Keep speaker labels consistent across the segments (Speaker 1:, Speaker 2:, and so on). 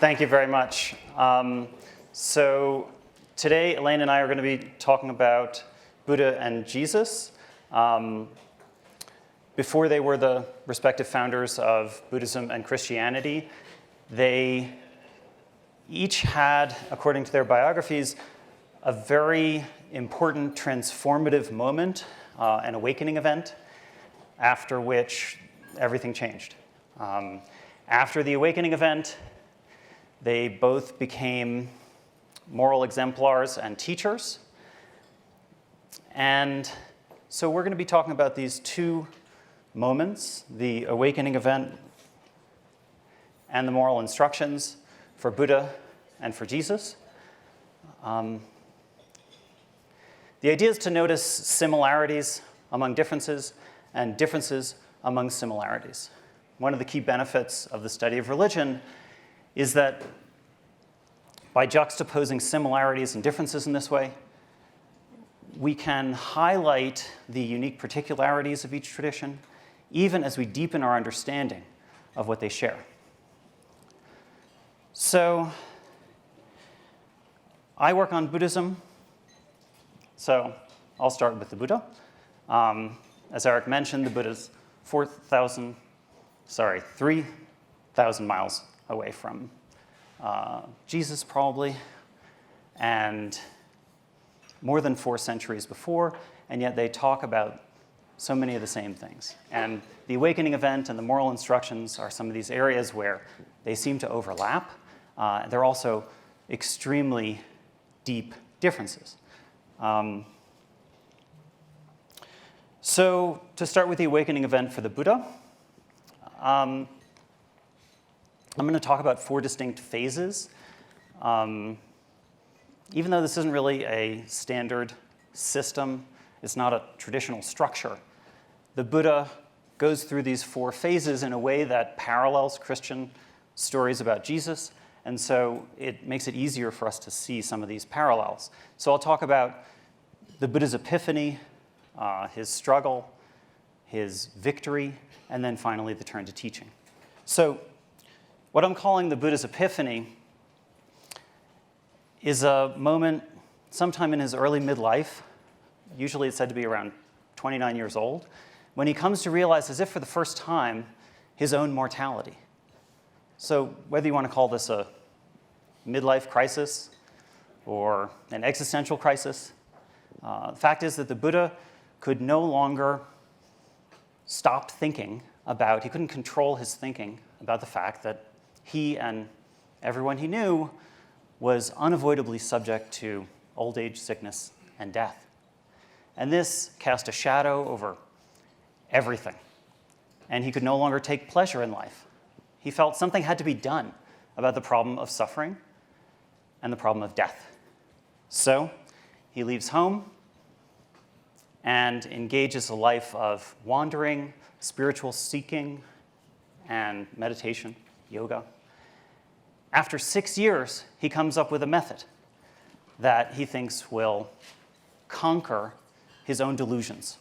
Speaker 1: Thank you very much. So today, Elaine and I are going to be talking about Buddha and Jesus. Before they were the respective founders of Buddhism and Christianity, they each had, according to their biographies, a very important transformative moment, an awakening event, after which everything changed. After the awakening event, they both became moral exemplars and teachers. And so we're going to be talking about these two moments, the awakening event and the moral instructions for Buddha and for Jesus. The idea is to notice similarities among differences and differences among similarities. One of the key benefits of the study of religion is that by juxtaposing similarities and differences in this way, we can highlight the unique particularities of each tradition, even as we deepen our understanding of what they share. So, I work on Buddhism, so I'll start with the Buddha. As Eric mentioned, the Buddha's 3,000 miles away from Jesus, probably, and more than 4 centuries before, and yet they talk about so many of the same things. And the awakening event and the moral instructions are some of these areas where they seem to overlap. They're also extremely deep differences. So to start with the awakening event for the Buddha, I'm going to talk about 4 distinct phases. Even though this isn't really a standard system, it's not a traditional structure, the Buddha goes through these 4 phases in a way that parallels Christian stories about Jesus, and so it makes it easier for us to see some of these parallels. So I'll talk about the Buddha's epiphany, his struggle, his victory, and then finally the turn to teaching. So what I'm calling the Buddha's epiphany is a moment sometime in his early midlife, usually it's said to be around 29 years old, when he comes to realize, as if for the first time, his own mortality. So whether you want to call this a midlife crisis or an existential crisis, the fact is that the Buddha could no longer stop thinking about, he couldn't control his thinking about the fact that he and everyone he knew was unavoidably subject to old age, sickness, and death. And this cast a shadow over everything. And he could no longer take pleasure in life. He felt something had to be done about the problem of suffering and the problem of death. So he leaves home and engages a life of wandering, spiritual seeking, and meditation, yoga. After 6 years, he comes up with a method that he thinks will conquer his own delusions.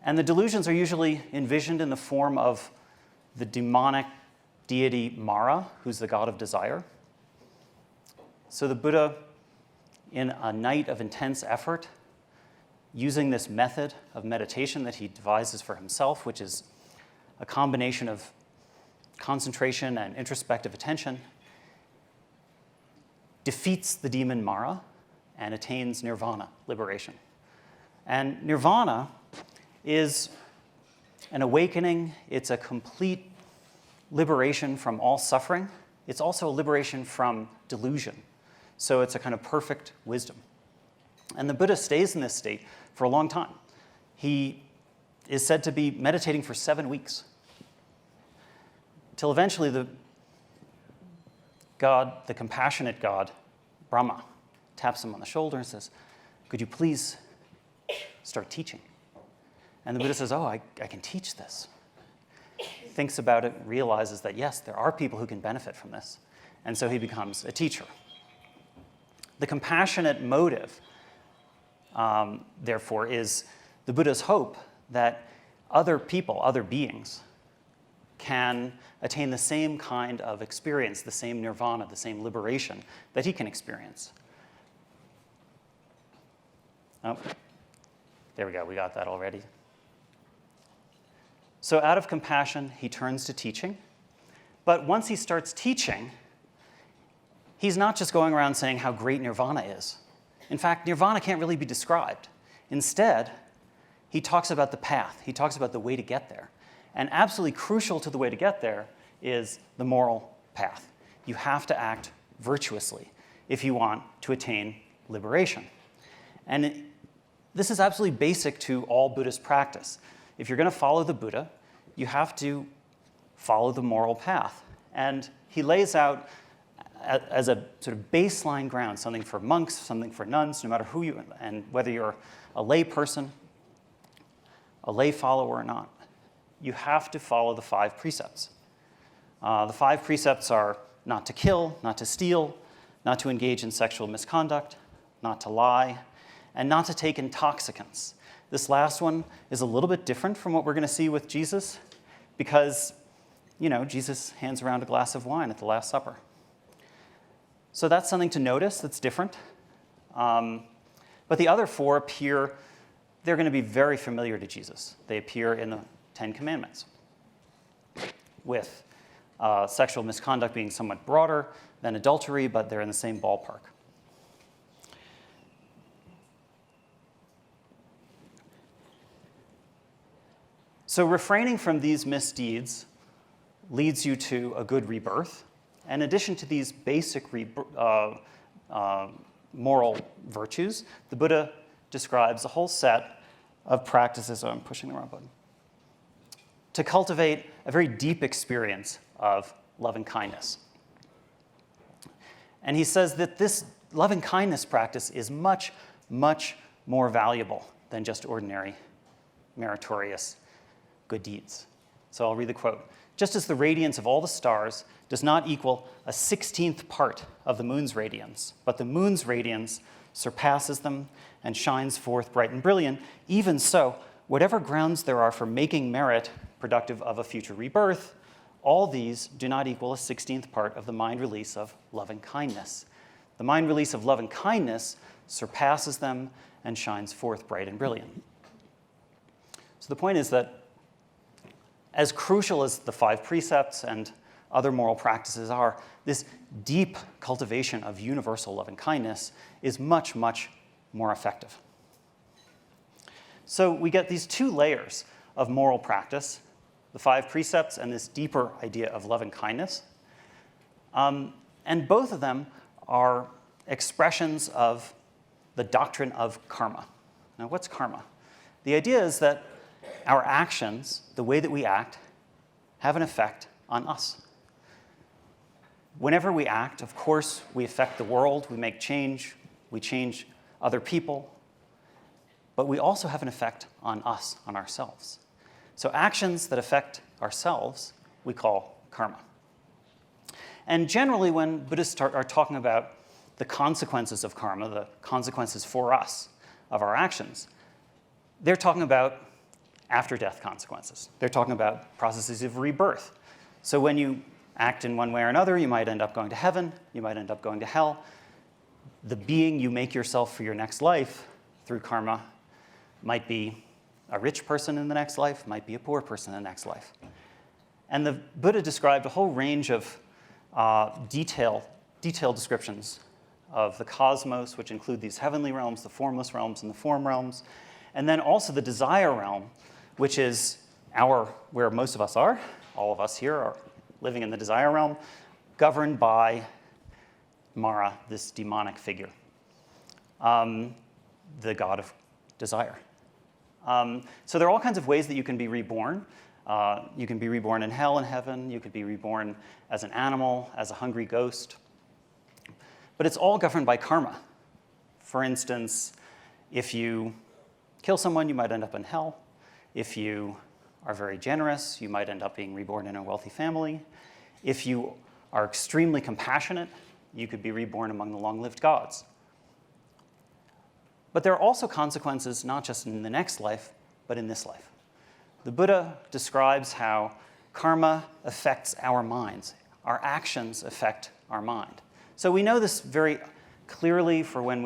Speaker 1: And the delusions are usually envisioned in the form of the demonic deity Mara, who's the god of desire. So the Buddha, in a night of intense effort, using this method of meditation that he devises for himself, which is a combination of concentration and introspective attention, defeats the demon Mara and attains nirvana, liberation. And nirvana is an awakening. It's a complete liberation from all suffering. It's also a liberation from delusion. So it's a kind of perfect wisdom. And the Buddha stays in this state for a long time. He is said to be meditating for 7 weeks, till eventually the God, the compassionate God, Brahma, taps him on the shoulder and says, "Could you please start teaching?" And the Buddha says, "Oh, I can teach this." Thinks about it, realizes that, yes, there are people who can benefit from this. And so he becomes a teacher. The compassionate motive, therefore, is the Buddha's hope that other people, other beings, can attain the same kind of experience, the same nirvana, the same liberation that he can experience. Oh, there we go, we got that already. So out of compassion, he turns to teaching. But once he starts teaching, he's not just going around saying how great nirvana is. In fact, nirvana can't really be described. Instead, he talks about the path. He talks about the way to get there. And absolutely crucial to the way to get there is the moral path. You have to act virtuously if you want to attain liberation. And this is absolutely basic to all Buddhist practice. If you're going to follow the Buddha, you have to follow the moral path. And he lays out as a sort of baseline ground, something for monks, something for nuns, no matter who you, and whether you're a lay person, a lay follower or not, you have to follow the 5 precepts. The 5 precepts are not to kill, not to steal, not to engage in sexual misconduct, not to lie, and not to take intoxicants. This last one is a little bit different from what we're going to see with Jesus because, Jesus hands around a glass of wine at the Last Supper. So that's something to notice that's different. But the other 4 appear, they're going to be very familiar to Jesus. They appear in the 10 Commandments, with sexual misconduct being somewhat broader than adultery, but they're in the same ballpark. So refraining from these misdeeds leads you to a good rebirth. In addition to these basic moral virtues, the Buddha describes a whole set of practices, I'm pushing the wrong button, to cultivate a very deep experience of loving kindness. And he says that this loving kindness practice is much, much more valuable than just ordinary meritorious good deeds. So I'll read the quote. Just as the radiance of all the stars does not equal a 16th part of the moon's radiance, but the moon's radiance surpasses them and shines forth bright and brilliant, even so, whatever grounds there are for making merit productive of a future rebirth, all these do not equal a 16th part of the mind release of loving kindness. The mind release of loving kindness surpasses them and shines forth bright and brilliant. So the point is that as crucial as the 5 precepts and other moral practices are, this deep cultivation of universal loving kindness is much, much more effective. So we get these 2 layers of moral practice, the 5 precepts and this deeper idea of loving kindness. And both of them are expressions of the doctrine of karma. Now, what's karma? The idea is that our actions, the way that we act, have an effect on us. Whenever we act, of course, we affect the world, we make change, we change other people, but we also have an effect on us, on ourselves. So actions that affect ourselves, we call karma. And generally, when Buddhists are talking about the consequences of karma, the consequences for us of our actions, they're talking about after-death consequences. They're talking about processes of rebirth. So when you act in one way or another, you might end up going to heaven, you might end up going to hell. The being you make yourself for your next life through karma might be a rich person in the next life, might be a poor person in the next life. And the Buddha described a whole range of detailed descriptions of the cosmos, which include these heavenly realms, the formless realms, and the form realms, and then also the desire realm, which is where most of us are. All of us here are living in the desire realm, governed by Mara, this demonic figure, the god of desire. So there are all kinds of ways that you can be reborn. You can be reborn in hell and heaven. You could be reborn as an animal, as a hungry ghost. But it's all governed by karma. For instance, if you kill someone, you might end up in hell. If you are very generous, you might end up being reborn in a wealthy family. If you are extremely compassionate, you could be reborn among the long-lived gods. But there are also consequences not just in the next life, but in this life. The Buddha describes how karma affects our minds. Our actions affect our mind. So we know this very clearly for when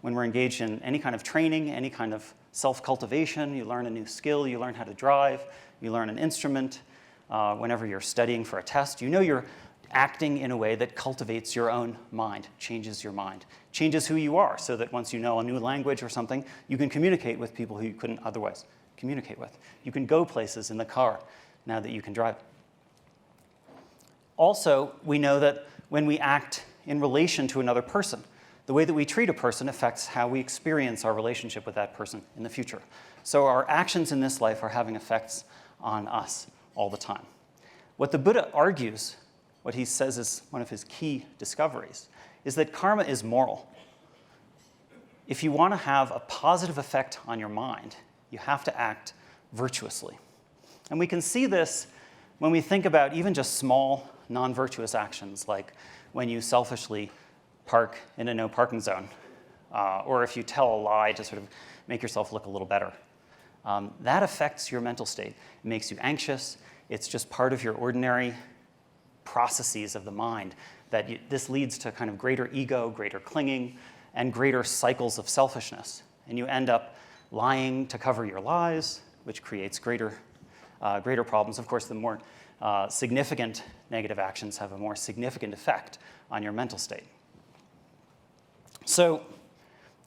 Speaker 1: we're engaged in any kind of training, any kind of self-cultivation. You learn a new skill, you learn how to drive, you learn an instrument. Whenever you're studying for a test, you know you're acting in a way that cultivates your own mind, changes your mind, changes who you are, so that once you know a new language or something, you can communicate with people who you couldn't otherwise communicate with. You can go places in the car now that you can drive. Also, we know that when we act in relation to another person, the way that we treat a person affects how we experience our relationship with that person in the future. So our actions in this life are having effects on us all the time. What the Buddha argues, what he says is one of his key discoveries, is that karma is moral. If you want to have a positive effect on your mind, you have to act virtuously. And we can see this when we think about even just small, non-virtuous actions, like when you selfishly park in a no parking zone, or if you tell a lie to sort of make yourself look a little better. That affects your mental state. It makes you anxious. It's just part of your ordinary processes of the mind, that this leads to kind of greater ego, greater clinging, and greater cycles of selfishness. And you end up lying to cover your lies, which creates greater problems. Of course, the more significant negative actions have a more significant effect on your mental state. So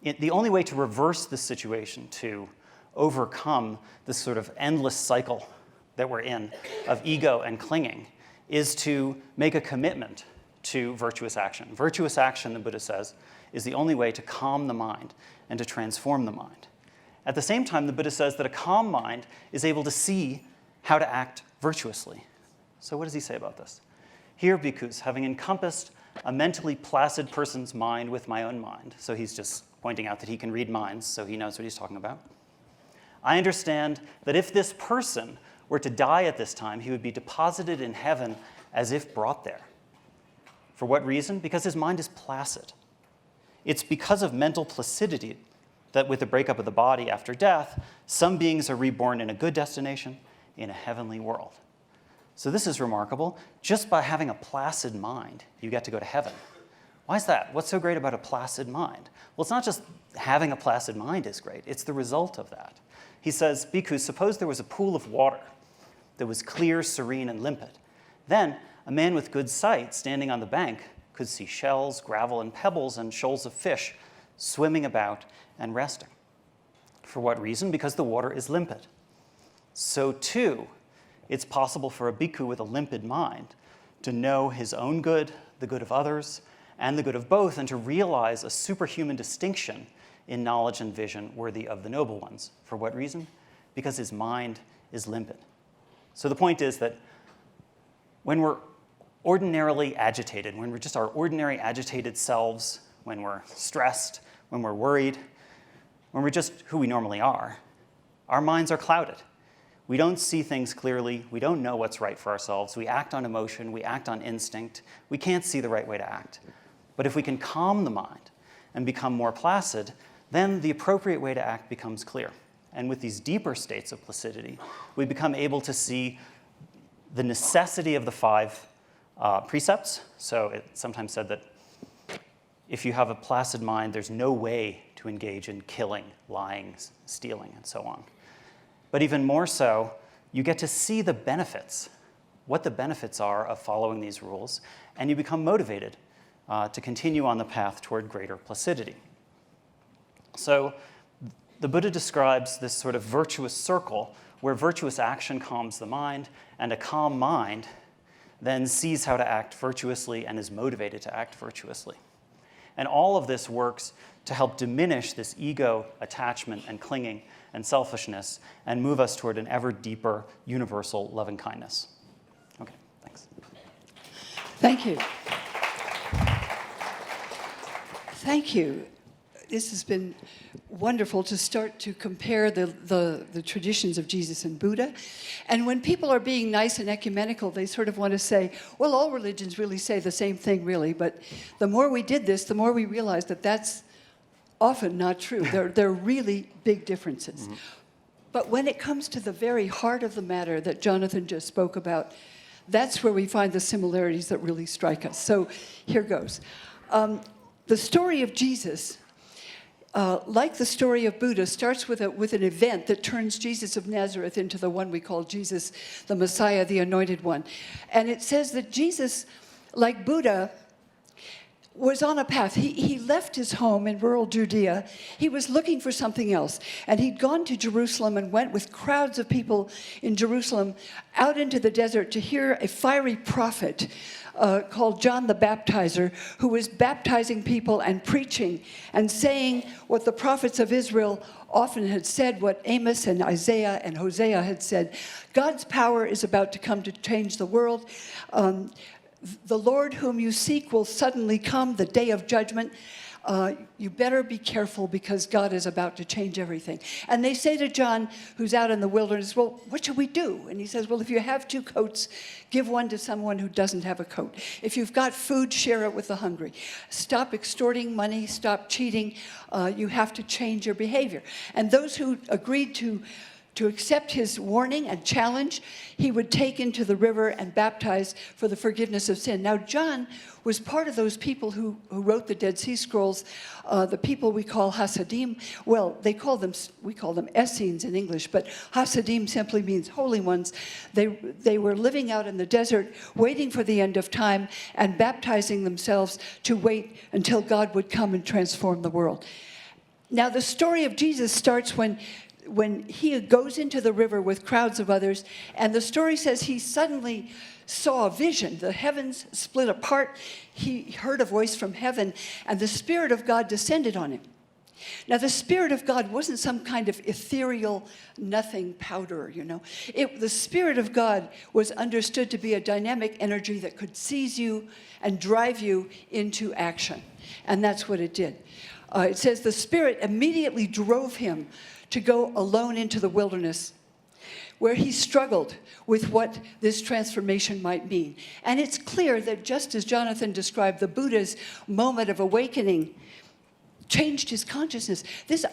Speaker 1: the only way to reverse this situation, to overcome this sort of endless cycle that we're in of ego and clinging, is to make a commitment to virtuous action. Virtuous action, the Buddha says, is the only way to calm the mind and to transform the mind. At the same time, the Buddha says that a calm mind is able to see how to act virtuously. So what does he say about this? Here, bhikkhus, having encompassed a mentally placid person's mind with my own mind, so he's just pointing out that he can read minds, so he knows what he's talking about. I understand that if this person were to die at this time, he would be deposited in heaven as if brought there. For what reason? Because his mind is placid. It's because of mental placidity that with the breakup of the body after death, some beings are reborn in a good destination, in a heavenly world. So this is remarkable. Just by having a placid mind, you get to go to heaven. Why is that? What's so great about a placid mind? Well, it's not just having a placid mind is great. It's the result of that. He says, bhikkhus, suppose there was a pool of water that was clear, serene, and limpid. Then a man with good sight standing on the bank could see shells, gravel, and pebbles, and shoals of fish swimming about and resting. For what reason? Because the water is limpid. So too, it's possible for a bhikkhu with a limpid mind to know his own good, the good of others, and the good of both, and to realize a superhuman distinction in knowledge and vision worthy of the noble ones. For what reason? Because his mind is limpid. So the point is that when we're ordinarily agitated, when we're just our ordinary agitated selves, when we're stressed, when we're worried, when we're just who we normally are, our minds are clouded. We don't see things clearly. We don't know what's right for ourselves. We act on emotion. We act on instinct. We can't see the right way to act. But if we can calm the mind and become more placid, then the appropriate way to act becomes clear. And with these deeper states of placidity, we become able to see the necessity of the 5 precepts. So it's sometimes said that if you have a placid mind, there's no way to engage in killing, lying, stealing, and so on. But even more so, you get to see the benefits, what the benefits are of following these rules, and you become motivated to continue on the path toward greater placidity. So the Buddha describes this sort of virtuous circle where virtuous action calms the mind, and a calm mind then sees how to act virtuously and is motivated to act virtuously. And all of this works to help diminish this ego, attachment, and clinging and selfishness, and move us toward an ever deeper, universal loving kindness. Okay, thanks.
Speaker 2: Thank you. Thank you. This has been wonderful to start to compare the traditions of Jesus and Buddha. And when people are being nice and ecumenical, they sort of want to say, well, all religions really say the same thing, really. But the more we did this, the more we realized that that's often not true. There are really big differences. Mm-hmm. But when it comes to the very heart of the matter that Jonathan just spoke about, that's where we find the similarities that really strike us. So here goes. The story of Jesus, like the story of Buddha, starts with an event that turns Jesus of Nazareth into the one we call Jesus, the Messiah, the Anointed One. And it says that Jesus, like Buddha, was on a path. He left his home in rural Judea. He was looking for something else. And he'd gone to Jerusalem and went with crowds of people in Jerusalem out into the desert to hear a fiery prophet called John the Baptizer, who was baptizing people and preaching and saying what the prophets of Israel often had said, what Amos and Isaiah and Hosea had said. God's power is about to come to change the world. The Lord whom you seek will suddenly come, the day of judgment. You better be careful because God is about to change everything. And they say to John, who's out in the wilderness, well, what should we do? And he says, well, if you have 2 coats, give one to someone who doesn't have a coat. If you've got food, share it with the hungry. Stop extorting money, stop cheating. You have to change your behavior. And those who agreed to accept his warning and challenge, he would take into the river and baptize for the forgiveness of sin. Now, John was part of those people who wrote the Dead Sea Scrolls, the people we call Hasidim. Well, we call them Essenes in English, but Hasidim simply means holy ones. They were living out in the desert, waiting for the end of time and baptizing themselves to wait until God would come and transform the world. Now, the story of Jesus starts when he goes into the river with crowds of others, and the story says he suddenly saw a vision. The heavens split apart. He heard a voice from heaven, and the Spirit of God descended on him. Now, the Spirit of God wasn't some kind of ethereal nothing powder, you know. The Spirit of God was understood to be a dynamic energy that could seize you and drive you into action, and that's what it did. It says the Spirit immediately drove him to go alone into the wilderness, where he struggled with what this transformation might mean. And it's clear that just as Jonathan described the Buddha's moment of awakening changed his consciousness, this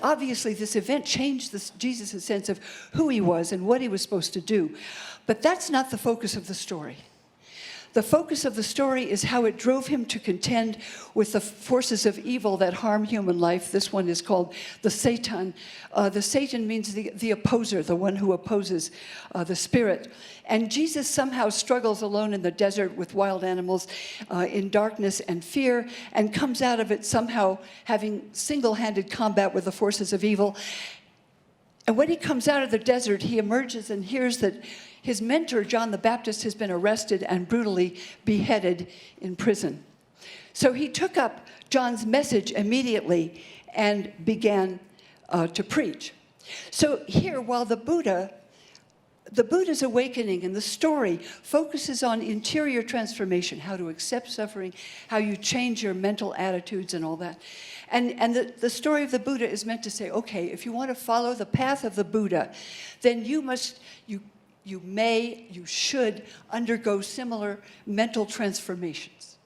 Speaker 2: event changed Jesus' sense of who he was and what he was supposed to do. But that's not the focus of the story. The focus of the story is how it drove him to contend with the forces of evil that harm human life. This one is called the Satan. The Satan means the opposer, the one who opposes the Spirit. And Jesus somehow struggles alone in the desert with wild animals in darkness and fear, and comes out of it somehow having single-handed combat with the forces of evil. And when he comes out of the desert, he emerges and hears that his mentor, John the Baptist, has been arrested and brutally beheaded in prison. So he took up John's message immediately and began to preach. So here, while the Buddha's awakening and the story focuses on interior transformation, how to accept suffering, how you change your mental attitudes and all that. And the story of the Buddha is meant to say, okay, if you want to follow the path of the Buddha, then you should undergo similar mental transformations.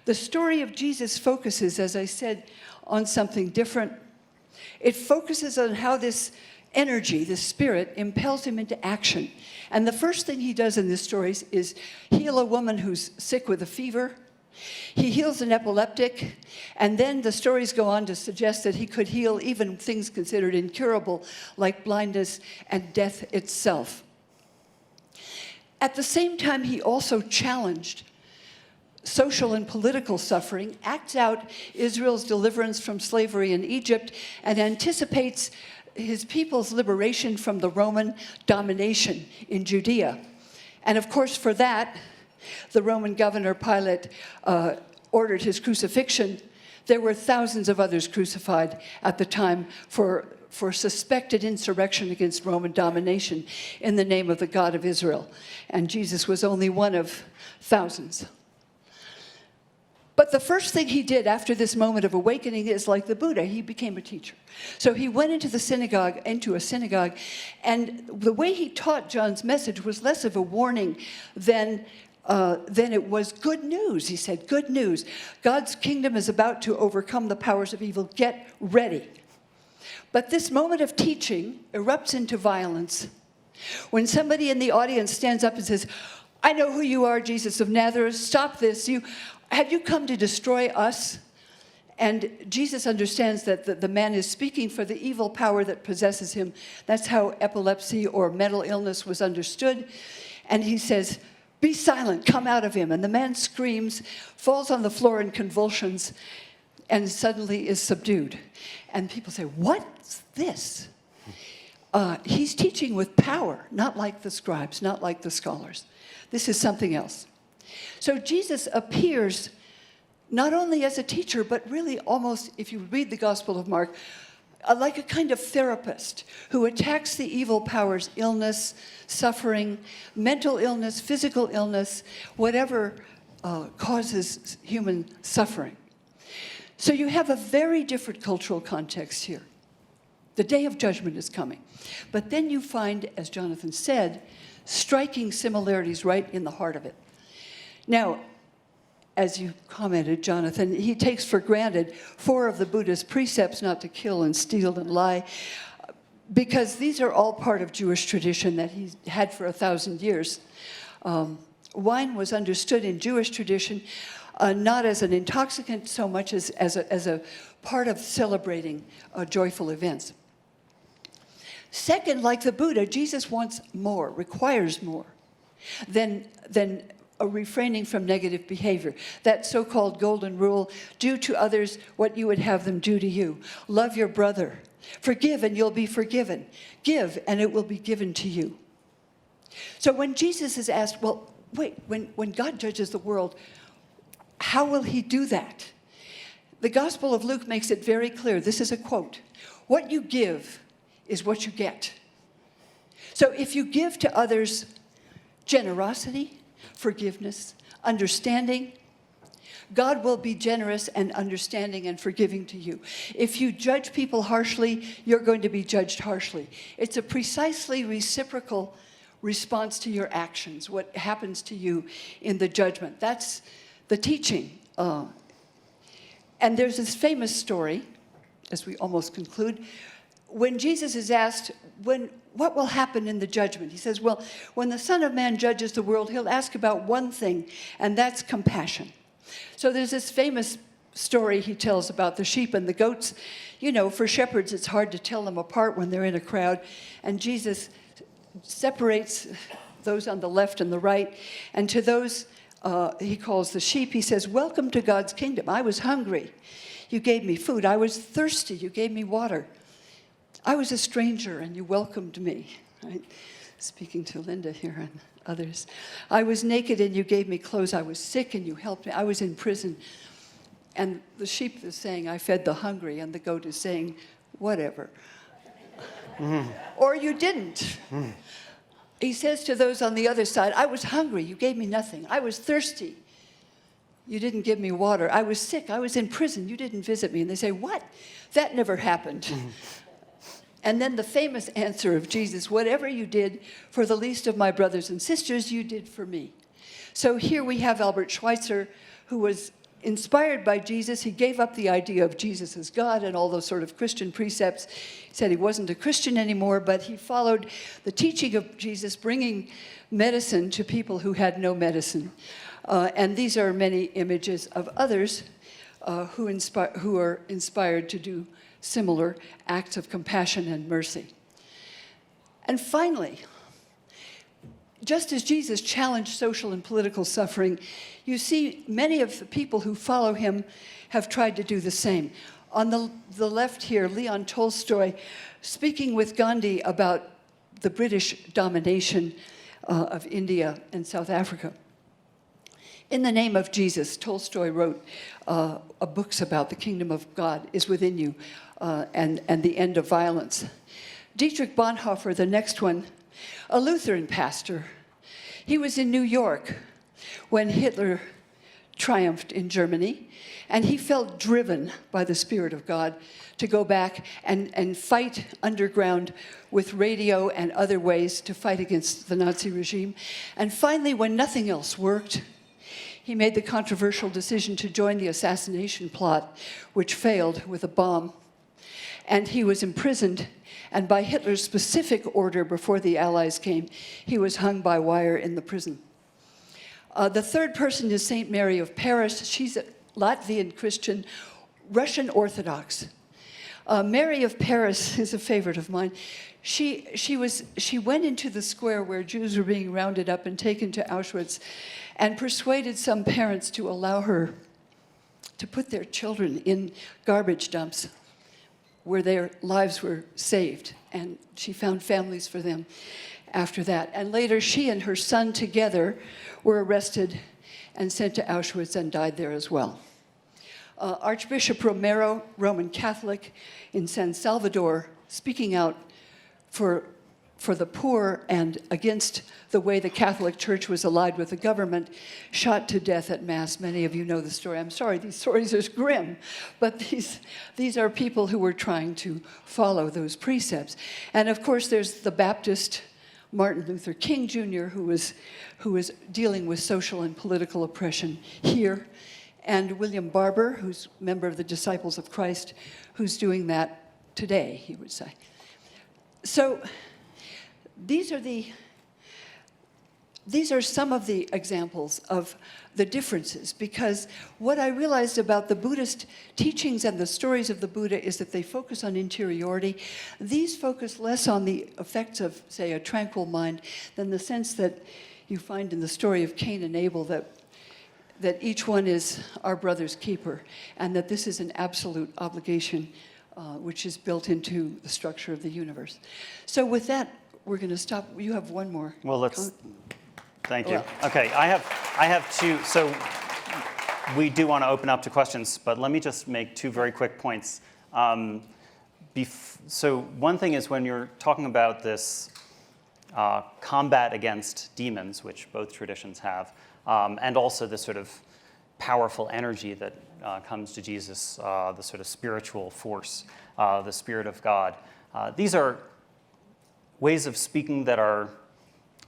Speaker 2: The story of Jesus focuses, as I said, on something different. It focuses on how this energy, this spirit, impels him into action. And the first thing he does in this story is heal a woman who's sick with a fever. He heals an epileptic, and then the stories go on to suggest that he could heal even things considered incurable, like blindness and death itself. At the same time, he also challenged social and political suffering, acts out Israel's deliverance from slavery in Egypt, and anticipates his people's liberation from the Roman domination in Judea. And of course, for that, the Roman governor Pilate ordered his crucifixion. There were thousands of others crucified at the time for suspected insurrection against Roman domination in the name of the God of Israel. And Jesus was only one of thousands. But the first thing he did after this moment of awakening is like the Buddha, he became a teacher. So he went into a synagogue, and the way he taught John's message was less of a warning than it was good news. He said, good news. God's kingdom is about to overcome the powers of evil. Get ready. But this moment of teaching erupts into violence when somebody in the audience stands up and says, I know who you are, Jesus of Nazareth. Stop this. Have you come to destroy us? And Jesus understands that the man is speaking for the evil power that possesses him. That's how epilepsy or mental illness was understood. And he says, be silent, come out of him. And the man screams, falls on the floor in convulsions, and suddenly is subdued. And people say, what's this? He's teaching with power, not like the scribes, not like the scholars. This is something else. So Jesus appears not only as a teacher, but really almost, if you read the Gospel of Mark, like a kind of therapist who attacks the evil powers, illness, suffering, mental illness, physical illness, whatever causes human suffering. So you have a very different cultural context here. The day of judgment is coming. But then you find, as Jonathan said, striking similarities right in the heart of it. Now, as you commented, Jonathan, he takes for granted 4 of the Buddha's precepts not to kill and steal and lie, because these are all part of Jewish tradition that he's had for 1,000 years. Wine was understood in Jewish tradition not as an intoxicant so much as a part of celebrating joyful events. Second, like the Buddha, Jesus wants more, requires more than a refraining from negative behavior. That so-called golden rule, do to others what you would have them do to you. Love your brother. Forgive and you'll be forgiven. Give and it will be given to you. So when Jesus is asked, well, wait, when God judges the world, how will he do that? The Gospel of Luke makes it very clear. This is a quote. What you give is what you get. So if you give to others generosity, forgiveness, understanding, God will be generous and understanding and forgiving to you. If you judge people harshly, you're going to be judged harshly. It's a precisely reciprocal response to your actions, what happens to you in the judgment. That's the teaching. And there's this famous story, as we almost conclude, when Jesus is asked, what will happen in the judgment? He says, well, when the Son of Man judges the world, he'll ask about one thing, and that's compassion. So there's this famous story he tells about the sheep and the goats. You know, for shepherds, it's hard to tell them apart when they're in a crowd. And Jesus separates those on the left and the right. And to those he calls the sheep, he says, welcome to God's kingdom. I was hungry. You gave me food. I was thirsty. You gave me water. I was a stranger and you welcomed me, right? Speaking to Linda here and others. I was naked and you gave me clothes. I was sick and you helped me. I was in prison. And the sheep is saying, I fed the hungry, and the goat is saying, whatever. Or you didn't. He says to those on the other side, I was hungry. You gave me nothing. I was thirsty. You didn't give me water. I was sick. I was in prison. You didn't visit me. And they say, what? That never happened. And then the famous answer of Jesus, whatever you did for the least of my brothers and sisters, you did for me. So here we have Albert Schweitzer, who was inspired by Jesus. He gave up the idea of Jesus as God and all those sort of Christian precepts. He said he wasn't a Christian anymore, but he followed the teaching of Jesus, bringing medicine to people who had no medicine. And these are many images of others who are inspired to do similar acts of compassion and mercy. And finally, just as Jesus challenged social and political suffering, you see many of the people who follow him have tried to do the same. On the left here, Leon Tolstoy, speaking with Gandhi about the British domination of India and South Africa. In the name of Jesus, Tolstoy wrote books about the kingdom of God is within you and the end of violence. Dietrich Bonhoeffer, the next one, a Lutheran pastor. He was in New York when Hitler triumphed in Germany, and he felt driven by the Spirit of God to go back and fight underground with radio and other ways to fight against the Nazi regime. And finally, when nothing else worked, he made the controversial decision to join the assassination plot, which failed with a bomb. And he was imprisoned, and by Hitler's specific order before the Allies came, he was hung by wire in the prison. The third person is St. Mary of Paris. She's a Latvian Christian, Russian Orthodox. Mary of Paris is a favorite of mine. She went into the square where Jews were being rounded up and taken to Auschwitz and persuaded some parents to allow her to put their children in garbage dumps where their lives were saved. And she found families for them after that. And later, she and her son together were arrested and sent to Auschwitz and died there as well. Archbishop Romero, Roman Catholic in San Salvador, speaking out for the poor and against the way the Catholic Church was allied with the government, shot to death at Mass. Many of you know the story. I'm sorry, these stories are grim, but these are people who were trying to follow those precepts. And of course, there's the Baptist Martin Luther King Jr., who was dealing with social and political oppression here, and William Barber, who's a member of the Disciples of Christ, who's doing that today, he would say. So these are some of the examples of the differences, because what I realized about the Buddhist teachings and the stories of the Buddha is that they focus on interiority. These focus less on the effects of, say, a tranquil mind than the sense that you find in the story of Cain and Abel, that each one is our brother's keeper, and that this is an absolute obligation which is built into the structure of the universe. So with that, we're going to stop. You have one more.
Speaker 1: Well, thank you. Okay, I have two. So we do want to open up to questions, but let me just make two very quick points. So one thing is when you're talking about this combat against demons, which both traditions have, and also this sort of powerful energy that comes to Jesus, the sort of spiritual force, the Spirit of God. These are ways of speaking that are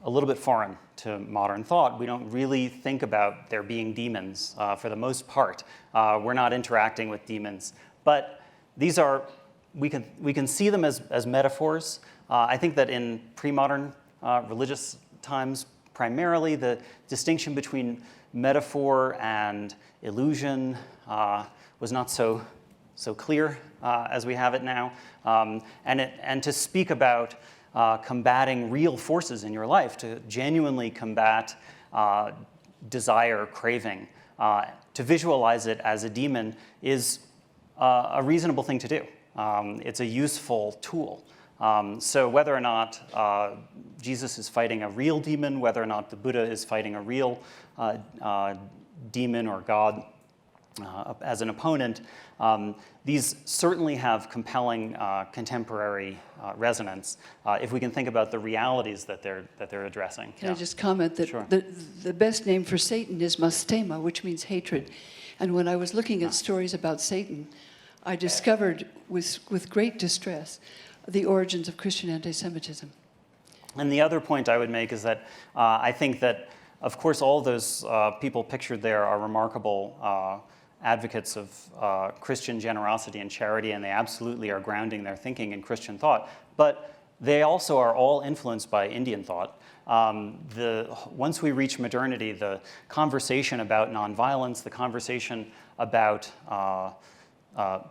Speaker 1: a little bit foreign to modern thought. We don't really think about there being demons for the most part. We're not interacting with demons. But these are, we can see them as metaphors. I think that in pre-modern religious times, primarily the distinction between metaphor and illusion was not so clear as we have it now. And to speak about combating real forces in your life, to genuinely combat desire, craving, to visualize it as a demon is a reasonable thing to do. It's a useful tool. So whether or not Jesus is fighting a real demon, whether or not the Buddha is fighting a real demon or God as an opponent, these certainly have compelling contemporary resonance if we can think about the realities that they're addressing.
Speaker 2: Can I just comment that
Speaker 1: Sure.
Speaker 2: the best name for Satan is mastema, which means hatred. And when I was looking at stories about Satan, I discovered with great distress the origins of Christian anti-Semitism.
Speaker 1: And the other point I would make is that I think that, of course, all those people pictured there are remarkable advocates of Christian generosity and charity, and they absolutely are grounding their thinking in Christian thought. But they also are all influenced by Indian thought. Once we reach modernity, the conversation about nonviolence, the conversation about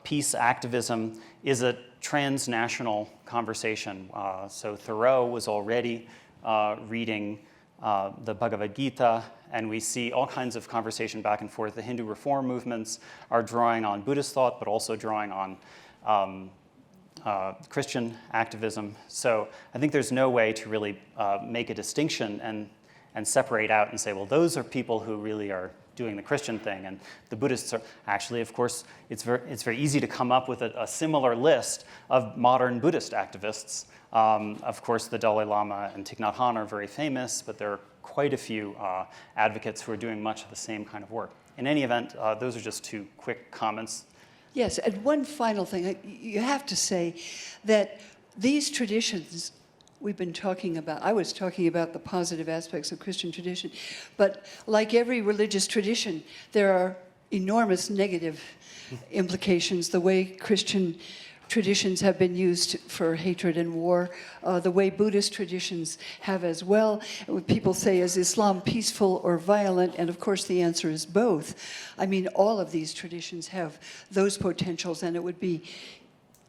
Speaker 1: peace activism is a transnational conversation. So Thoreau was already reading the Bhagavad Gita, and we see all kinds of conversation back and forth. The Hindu reform movements are drawing on Buddhist thought, but also drawing on Christian activism. So I think there's no way to really make a distinction and separate out and say, well, those are people who really are doing the Christian thing, and the Buddhists are actually, of course, it's very easy to come up with a similar list of modern Buddhist activists. Of course, the Dalai Lama and Thich Nhat Hanh are very famous, but there are quite a few advocates who are doing much of the same kind of work. In any event, those are just two quick comments.
Speaker 2: Yes, and one final thing. You have to say that these traditions we've been talking about, I was talking about the positive aspects of Christian tradition, but like every religious tradition, there are enormous negative implications. The way Christian traditions have been used for hatred and war, the way Buddhist traditions have as well. What people say, is Islam peaceful or violent? And of course the answer is both. I mean, all of these traditions have those potentials, and it would be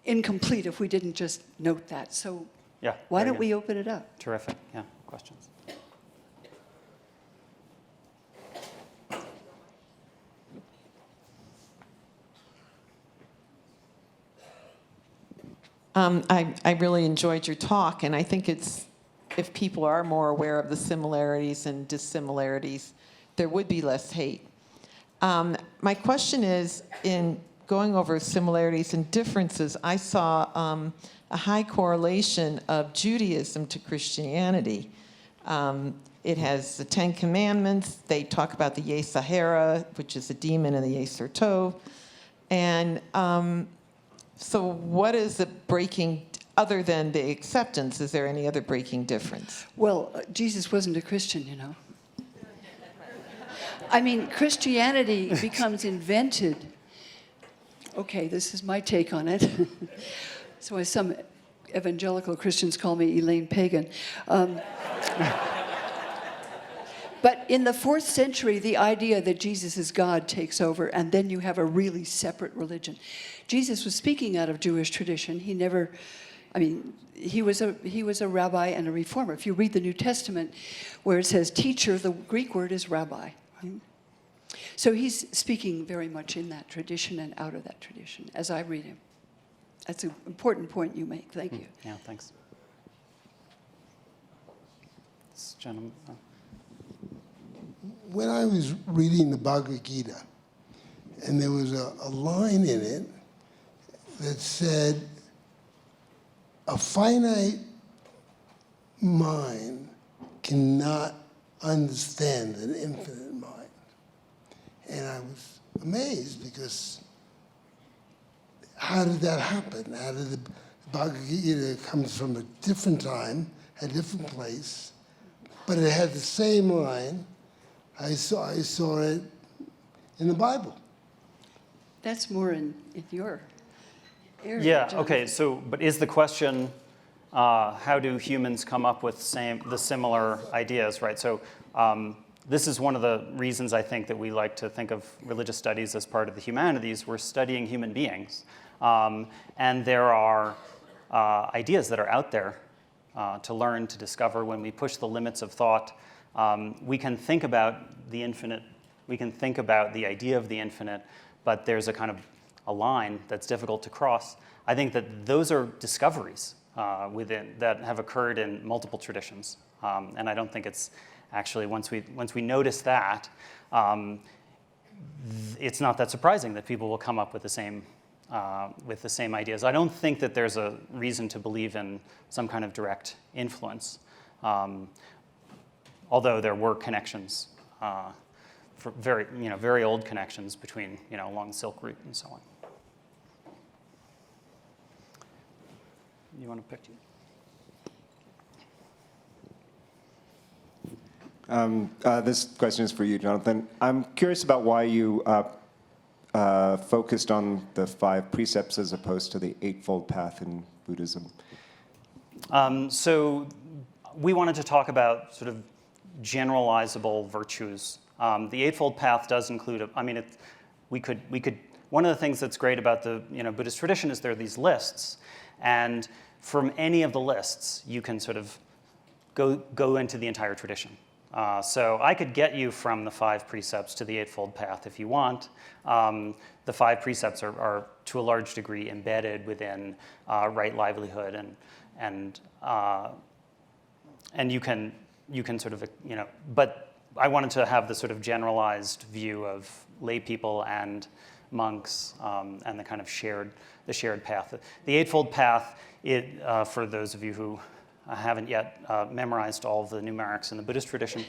Speaker 2: incomplete if we didn't just note that. So
Speaker 1: Yeah.
Speaker 2: why
Speaker 1: very
Speaker 2: don't
Speaker 1: good.
Speaker 2: we open it up?
Speaker 1: Terrific. Yeah. Questions?
Speaker 3: I really enjoyed your talk, and I think it's, if people are more aware of the similarities and dissimilarities, there would be less hate. My question is, in going over similarities and differences, I saw a high correlation of Judaism to Christianity. It has the Ten Commandments. They talk about the Yetzer Hara, which is a demon, and the Yetzer Tov. And so what is the breaking, other than the acceptance, is there any other breaking difference?
Speaker 2: Well, Jesus wasn't a Christian, you know. I mean, Christianity becomes invented. Okay, this is my take on it. So as some evangelical Christians call me, Elaine Pagan. But in the 4th century, the idea that Jesus is God takes over, and then you have a really separate religion. Jesus was speaking out of Jewish tradition. He never, I mean, he was a rabbi and a reformer. If you read the New Testament, where it says teacher, the Greek word is rabbi. Right? So he's speaking very much in that tradition and out of that tradition, as I read him. That's an important point you make. Thank you.
Speaker 1: Yeah, thanks. This gentleman.
Speaker 4: When I was reading the Bhagavad Gita, and there was a line in it that said, a finite mind cannot understand an infinite mind. And I was amazed, because how did that happen? How did the Bhagavad Gita comes from a different time, a different place, but it had the same line. I saw it in the Bible.
Speaker 2: That's more in your area.
Speaker 1: Yeah,
Speaker 2: Jonathan.
Speaker 1: okay, so, but is the question, how do humans come up with the similar ideas, right? So this is one of the reasons I think that we like to think of religious studies as part of the humanities. We're studying human beings. And there are ideas that are out there to learn, to discover. When we push the limits of thought, we can think about the infinite, we can think about the idea of the infinite, but there's a kind of a line that's difficult to cross. I think that those are discoveries that have occurred in multiple traditions. And I don't think it's actually, once we notice that, it's not that surprising that people will come up with the same ideas. I don't think that there's a reason to believe in some kind of direct influence. Although there were connections, for very old connections between, along the Silk Route and so on. You want to pick?
Speaker 5: This question is for you, Jonathan. I'm curious about why you focused on the 5 precepts as opposed to the Eightfold Path in Buddhism.
Speaker 1: So we wanted to talk about sort of generalizable virtues. The Eightfold Path does include, we could. One of the things that's great about the Buddhist tradition is there are these lists, and from any of the lists you can sort of go into the entire tradition. So I could get you from the 5 precepts to the Eightfold Path if you want. The 5 precepts are to a large degree embedded within right livelihood, and you can sort of, but I wanted to have the sort of generalized view of lay people and monks, and the kind of shared path. The Eightfold Path, for those of you who haven't yet memorized all of the numerics in the Buddhist tradition,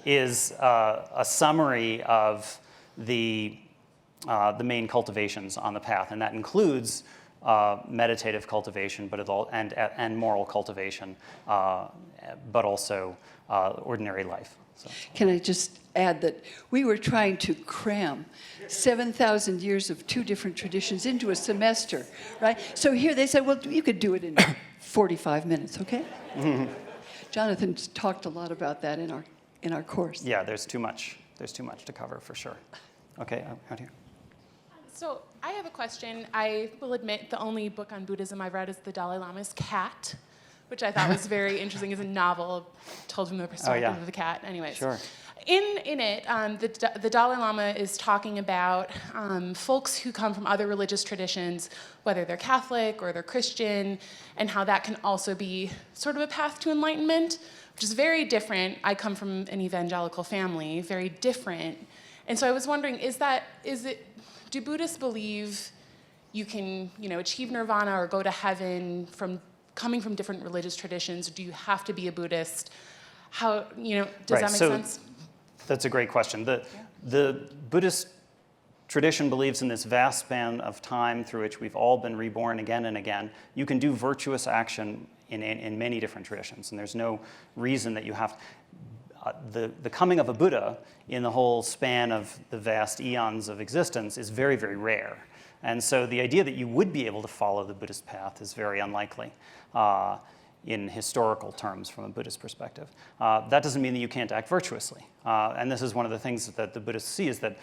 Speaker 1: is a summary of the main cultivations on the path, and that includes meditative cultivation, but and moral cultivation, but also ordinary life. So.
Speaker 2: Can I just add that we were trying to cram 7,000 years of two different traditions into a semester, right? So here they said, well, you could do it in 45 minutes, okay? Mm-hmm. Jonathan talked a lot about that in our course.
Speaker 1: Yeah, there's too much to cover for sure. Okay, out here.
Speaker 6: So I have a question. I will admit the only book on Buddhism I've read is the Dalai Lama's Cat, which I thought was very interesting as a novel told from the perspective of the cat. Anyways,
Speaker 1: sure.
Speaker 6: In it, the Dalai Lama is talking about folks who come from other religious traditions, whether they're Catholic or they're Christian, and how that can also be sort of a path to enlightenment, which is very different. I come from an evangelical family, very different. And so I was wondering, do Buddhists believe you can, achieve nirvana or go to heaven from coming from different religious traditions? Do you have to be a Buddhist? How, does that make sense?
Speaker 1: That's a great question. The Buddhist tradition believes in this vast span of time through which we've all been reborn again and again. You can do virtuous action in many different traditions, and there's no reason that you have the coming of a Buddha in the whole span of the vast eons of existence is very, very rare. And so the idea that you would be able to follow the Buddhist path is very unlikely in historical terms from a Buddhist perspective. That doesn't mean that you can't act virtuously. And this is one of the things that the Buddhists see, is that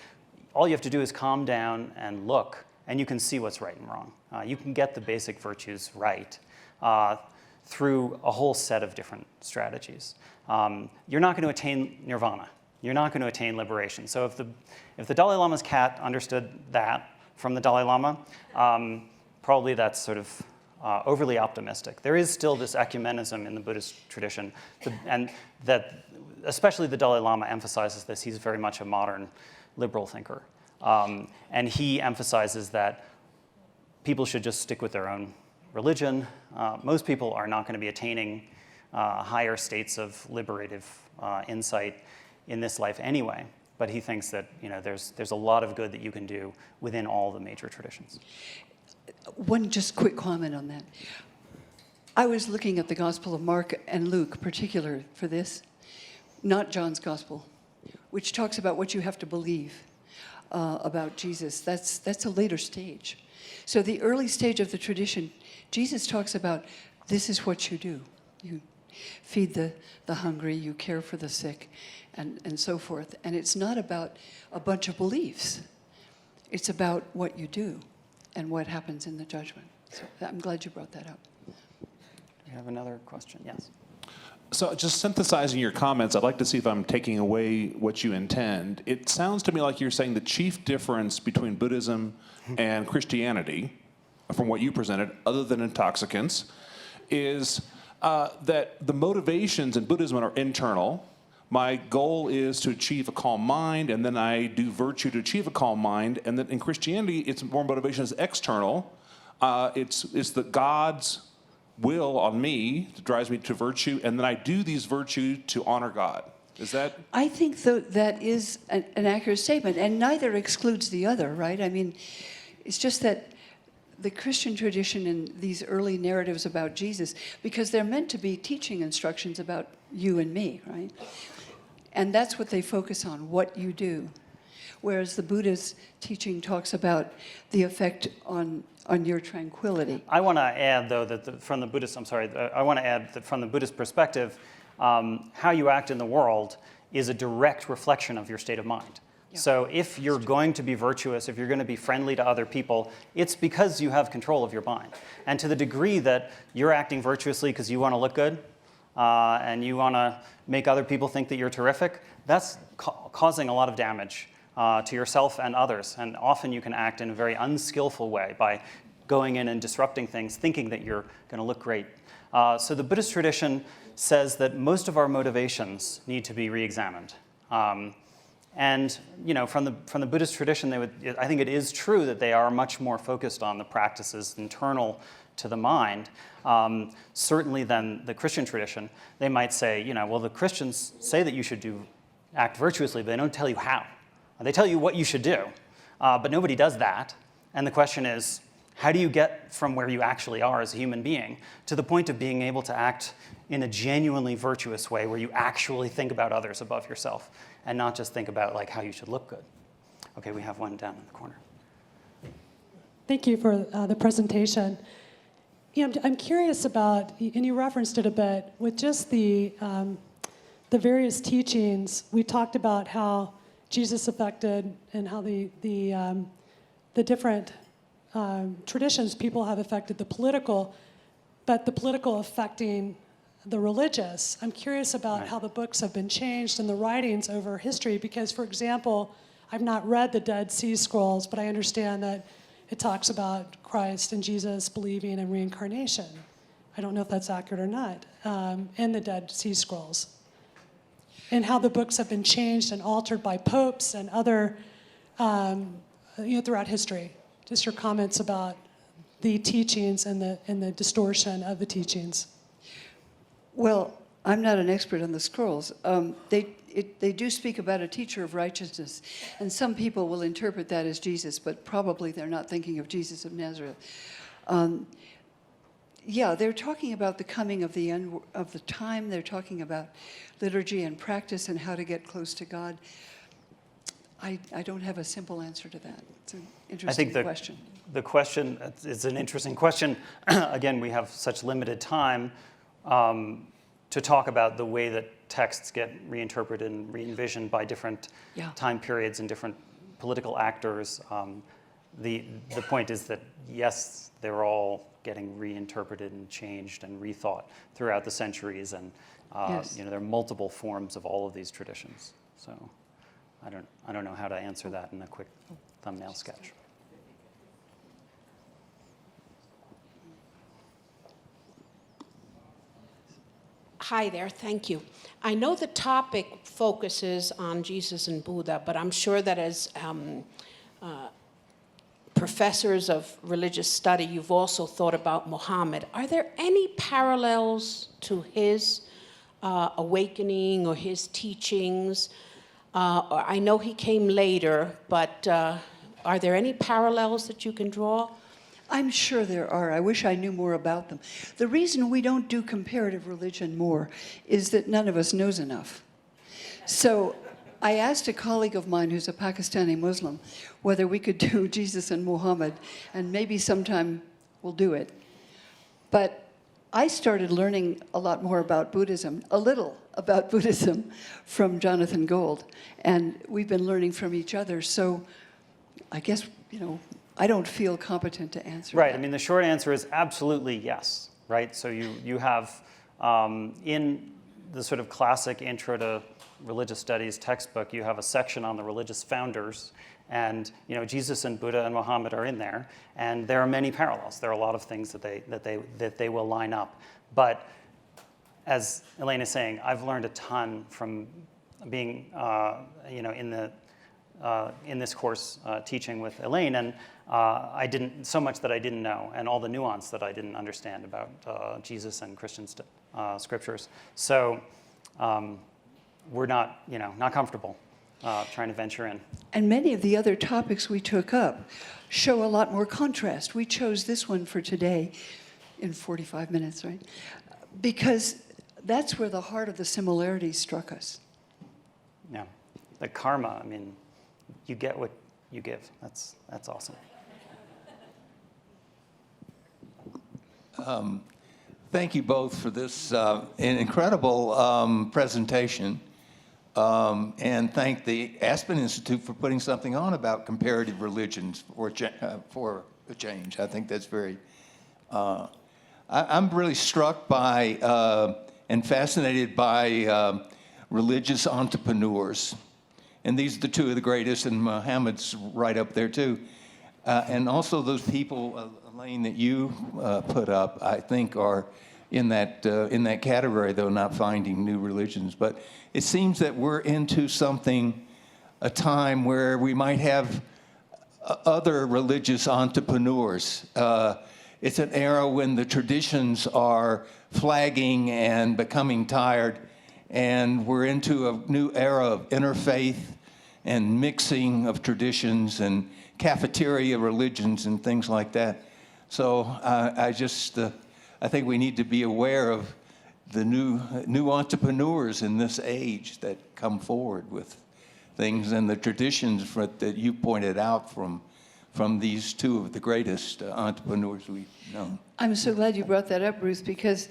Speaker 1: all you have to do is calm down and look, and you can see what's right and wrong. You can get the basic virtues right through a whole set of different strategies. You're not going to attain nirvana. You're not going to attain liberation. So if the Dalai Lama's cat understood that from the Dalai Lama, probably that's sort of overly optimistic. There is still this ecumenism in the Buddhist tradition, and that especially the Dalai Lama emphasizes this. He's very much a modern liberal thinker. And he emphasizes that people should just stick with their own religion. Most people are not going to be attaining higher states of liberative insight in this life anyway. But he thinks that there's a lot of good that you can do within all the major traditions.
Speaker 2: One just quick comment on that. I was looking at the Gospel of Mark and Luke, particular for this, not John's Gospel, which talks about what you have to believe about Jesus. That's a later stage. So the early stage of the tradition, Jesus talks about this is what you do. You feed the hungry, you care for the sick, and so forth. And it's not about a bunch of beliefs. It's about what you do and what happens in the judgment. So I'm glad you brought that up.
Speaker 1: Do we have another question? Yes.
Speaker 7: So just synthesizing your comments, I'd like to see if I'm taking away what you intend. It sounds to me like you're saying the chief difference between Buddhism and Christianity, from what you presented, other than intoxicants, is that the motivations in Buddhism are internal. My goal is to achieve a calm mind, and then I do virtue to achieve a calm mind. And then in Christianity, it's more motivation is external. It's the God's will on me that drives me to virtue, and then I do these virtues to honor God. Is that?
Speaker 2: I think that is an accurate statement, and neither excludes the other, right? I mean, it's just that the Christian tradition and these early narratives about Jesus, because they're meant to be teaching instructions about you and me, right? And that's what they focus on, what you do. Whereas the Buddha's teaching talks about the effect on your tranquility.
Speaker 1: I want to add, though, that from the Buddhist perspective, how you act in the world is a direct reflection of your state of mind. Yeah. So if you're going to be virtuous, if you're going to be friendly to other people, it's because you have control of your mind. And to the degree that you're acting virtuously because you want to look good, and you want to make other people think that you're terrific, that's causing a lot of damage to yourself and others. And often you can act in a very unskillful way by going in and disrupting things, thinking that you're going to look great. So the Buddhist tradition says that most of our motivations need to be re-examined. And from the Buddhist tradition, I think it is true that they are much more focused on the practices internal to the mind, certainly than the Christian tradition. They might say, well, the Christians say that you should act virtuously, but they don't tell you how. They tell you what you should do, but nobody does that. And the question is, How do you get from where you actually are as a human being to the point of being able to act in a genuinely virtuous way where you actually think about others above yourself and not just think about like how you should look good? Okay, we have one down in the corner.
Speaker 8: Thank you for the presentation. Yeah, I'm curious about, and you referenced it a bit, with just the various teachings. We talked about how Jesus affected and how the different traditions people have affected the political, but the political affecting the religious. I'm curious about how the books have been changed and the writings over history, because, for example, I've not read the Dead Sea Scrolls, but I understand that it talks about Christ and Jesus believing in reincarnation. I don't know if that's accurate or not, in the Dead Sea Scrolls. And how the books have been changed and altered by popes and other, throughout history. Just your comments about the teachings and the distortion of the teachings.
Speaker 2: Well, I'm not an expert on the scrolls. They do speak about a teacher of righteousness, and some people will interpret that as Jesus, but probably they're not thinking of Jesus of Nazareth. Yeah, they're talking about the coming of the end of the time. They're talking about liturgy and practice and how to get close to God. I don't have a simple answer to that. It's an interesting question.
Speaker 1: The question is an interesting question. Again, we have such limited time to talk about the way that texts get reinterpreted and re-envisioned by different time periods and different political actors. The point is that, yes, they're all getting reinterpreted and changed and rethought throughout the centuries, and there are multiple forms of all of these traditions. So I don't know how to answer that in a quick thumbnail sketch.
Speaker 9: Hi there, thank you. I know the topic focuses on Jesus and Buddha, but I'm sure that as professors of religious study, you've also thought about Muhammad. Are there any parallels to his awakening or his teachings? I know he came later, but are there any parallels that you can draw?
Speaker 2: I'm sure there are. I wish I knew more about them. The reason we don't do comparative religion more is that none of us knows enough. So I asked a colleague of mine who's a Pakistani Muslim whether we could do Jesus and Muhammad, and maybe sometime we'll do it. But I started learning a lot more about Buddhism, a little about Buddhism, from Jonathan Gold, and we've been learning from each other. So I guess, I don't feel competent to answer
Speaker 1: Right.
Speaker 2: that.
Speaker 1: I mean, the short answer is absolutely yes. Right. So you have in the sort of classic Intro to Religious Studies textbook, you have a section on the religious founders, and Jesus and Buddha and Muhammad are in there, and there are many parallels. There are a lot of things that they will line up. But as Elaine is saying, I've learned a ton from being in this course teaching with Elaine, and I didn't so much that I didn't know, and all the nuance that I didn't understand about Jesus and Christian scriptures. So we're not comfortable trying to venture in.
Speaker 2: And many of the other topics we took up show a lot more contrast. We chose this one for today in 45 minutes, right? Because that's where the heart of the similarities struck us.
Speaker 1: Yeah, the karma. I mean, you get what you give. That's awesome.
Speaker 10: Thank you both for this incredible presentation. And thank the Aspen Institute for putting something on about comparative religions for a change. I think that's very... I'm really struck by and fascinated by religious entrepreneurs. And these are the two of the greatest, and Muhammad's right up there too. And also those people, Elaine, that you put up, I think are in that category, though not finding new religions. But it seems that we're into a time where we might have other religious entrepreneurs. It's an era when the traditions are flagging and becoming tired, and we're into a new era of interfaith and mixing of traditions and cafeteria religions and things like that. So I think we need to be aware of the new entrepreneurs in this age that come forward with things and the traditions that you pointed out from these two of the greatest entrepreneurs we've known.
Speaker 2: I'm so glad you brought that up, Ruth, because,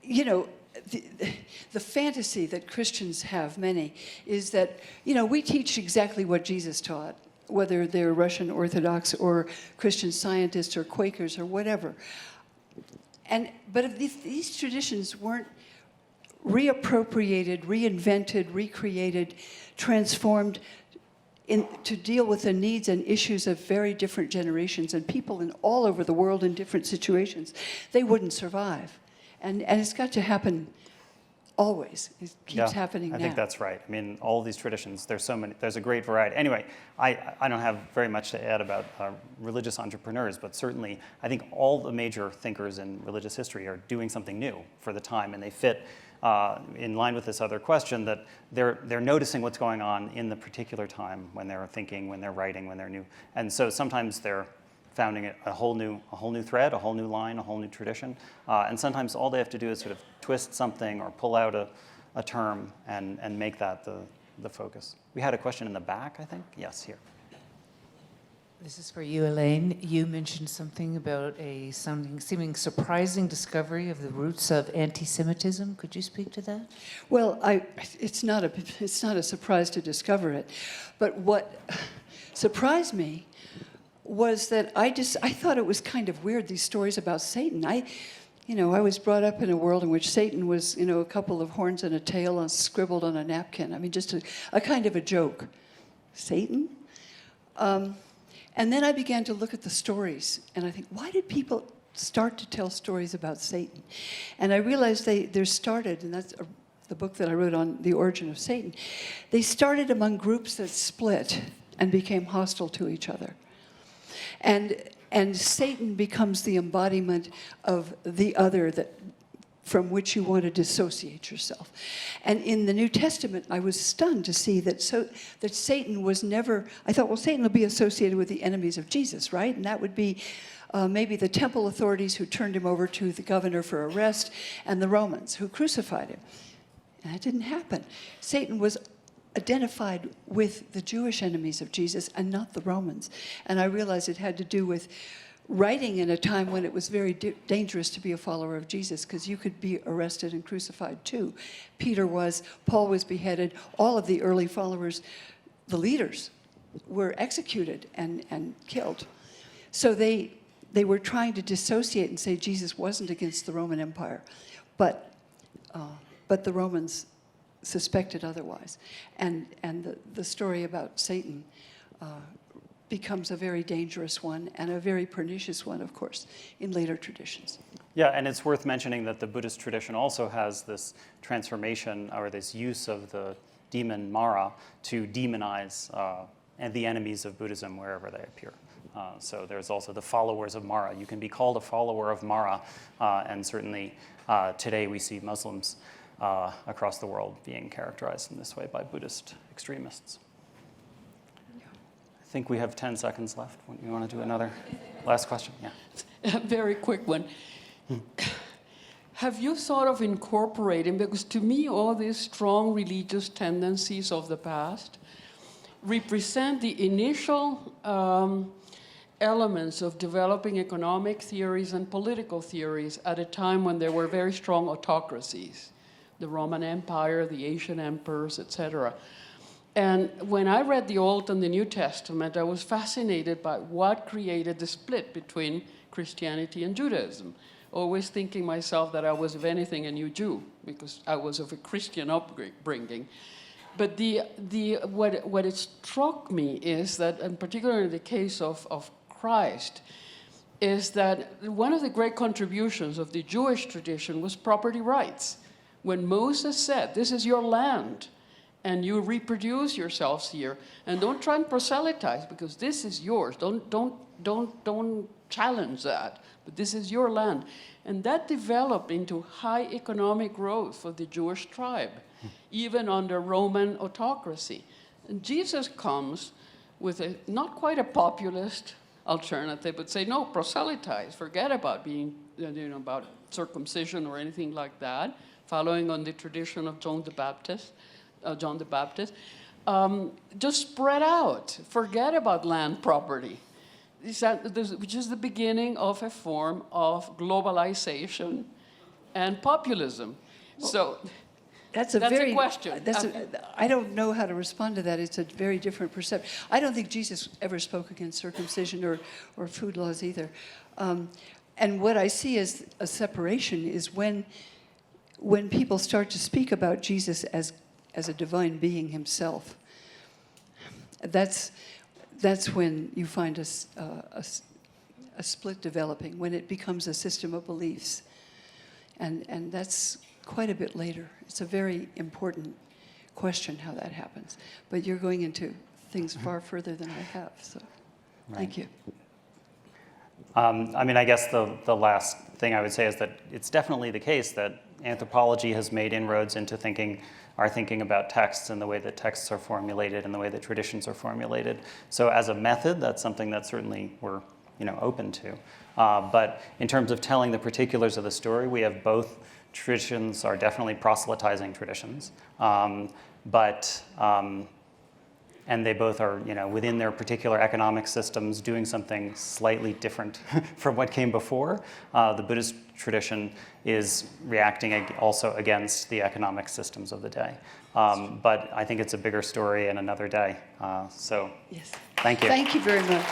Speaker 2: you know, the fantasy that Christians have, many, is that, you know, we teach exactly what Jesus taught, whether they're Russian Orthodox or Christian Scientists or Quakers or whatever. But if these traditions weren't reappropriated, reinvented, recreated, transformed to deal with the needs and issues of very different generations and people all over the world in different situations, they wouldn't survive. And it's got to happen always. It keeps happening now.
Speaker 1: I think that's right. I mean, all of these traditions, there's so many, there's a great variety. Anyway, I don't have very much to add about religious entrepreneurs, but certainly I think all the major thinkers in religious history are doing something new for the time, and they fit in line with this other question that they're noticing what's going on in the particular time when they're thinking, when they're writing, when they're new. And so sometimes they're founding a whole new thread, a whole new line, a whole new tradition. And sometimes all they have to do is sort of twist something or pull out a term and make that the focus. We had a question in the back, I think. Yes, here.
Speaker 11: This is for you, Elaine. You mentioned something about a seeming surprising discovery of the roots of anti-Semitism. Could you speak to that?
Speaker 2: Well, it's not a surprise to discover it, but what surprised me was that I thought it was kind of weird, these stories about Satan. I was brought up in a world in which Satan was, a couple of horns and a tail scribbled on a napkin. I mean, just a kind of a joke. Satan? And then I began to look at the stories, and I think, why did people start to tell stories about Satan? And I realized they're started, and that's the book that I wrote on the origin of Satan. They started among groups that split and became hostile to each other. And Satan becomes the embodiment of the other from which you want to dissociate yourself. And in the New Testament, I was stunned to see that Satan was never, I thought, well, Satan will be associated with the enemies of Jesus, right? And that would be maybe the temple authorities who turned him over to the governor for arrest and the Romans who crucified him. And that didn't happen. Satan was identified with the Jewish enemies of Jesus and not the Romans. And I realized it had to do with writing in a time when it was very dangerous to be a follower of Jesus, because you could be arrested and crucified too. Peter was, Paul was beheaded, all of the early followers, the leaders, were executed and killed. So they were trying to dissociate and say Jesus wasn't against the Roman Empire, but the Romans suspected otherwise. And the story about Satan becomes a very dangerous one and a very pernicious one, of course, in later traditions.
Speaker 1: Yeah, and it's worth mentioning that the Buddhist tradition also has this transformation or this use of the demon Mara to demonize and the enemies of Buddhism wherever they appear. So there's also the followers of Mara. You can be called a follower of Mara, and certainly today we see Muslims across the world being characterized in this way by Buddhist extremists. I think we have 10 seconds left. You want to do another last question? Yeah.
Speaker 12: A very quick one. Have you thought of incorporating, because to me all these strong religious tendencies of the past represent the initial elements of developing economic theories and political theories at a time when there were very strong autocracies, the Roman Empire, the Asian emperors, etc. And when I read the Old and the New Testament, I was fascinated by what created the split between Christianity and Judaism, always thinking myself that I was, if anything, a new Jew, because I was of a Christian upbringing. But what it struck me is that, and particularly in the case of Christ, is that one of the great contributions of the Jewish tradition was property rights. When Moses said, "This is your land, and you reproduce yourselves here, and don't try and proselytize, because this is yours. Don't challenge that, but this is your land." And that developed into high economic growth for the Jewish tribe, even under Roman autocracy. And Jesus comes with not quite a populist alternative would say, no, proselytize, forget about being, about circumcision or anything like that, following on the tradition of John the Baptist. Just spread out, forget about land property. Which is the beginning of a form of globalization and populism. So
Speaker 2: That's a
Speaker 12: question.
Speaker 2: I don't know how to respond to that. It's a very different perception. I don't think Jesus ever spoke against circumcision or food laws either. And what I see as a separation is when people start to speak about Jesus as a divine being himself. That's when you find a split developing, when it becomes a system of beliefs. And that's quite a bit later. It's a very important question how that happens. But you're going into things far further than I have, so thank you.
Speaker 1: I mean, I guess the last thing I would say is that it's definitely the case that anthropology has made inroads into our thinking about texts and the way that texts are formulated and the way that traditions are formulated. So as a method, that's something that certainly we're open to. But in terms of telling the particulars of the story, we have both traditions are definitely proselytizing traditions, and they both are, within their particular economic systems, doing something slightly different from what came before. The Buddhist tradition is reacting also against the economic systems of the day. But I think it's a bigger story and another day. So,
Speaker 2: yes.
Speaker 1: Thank you.
Speaker 2: Thank you very much.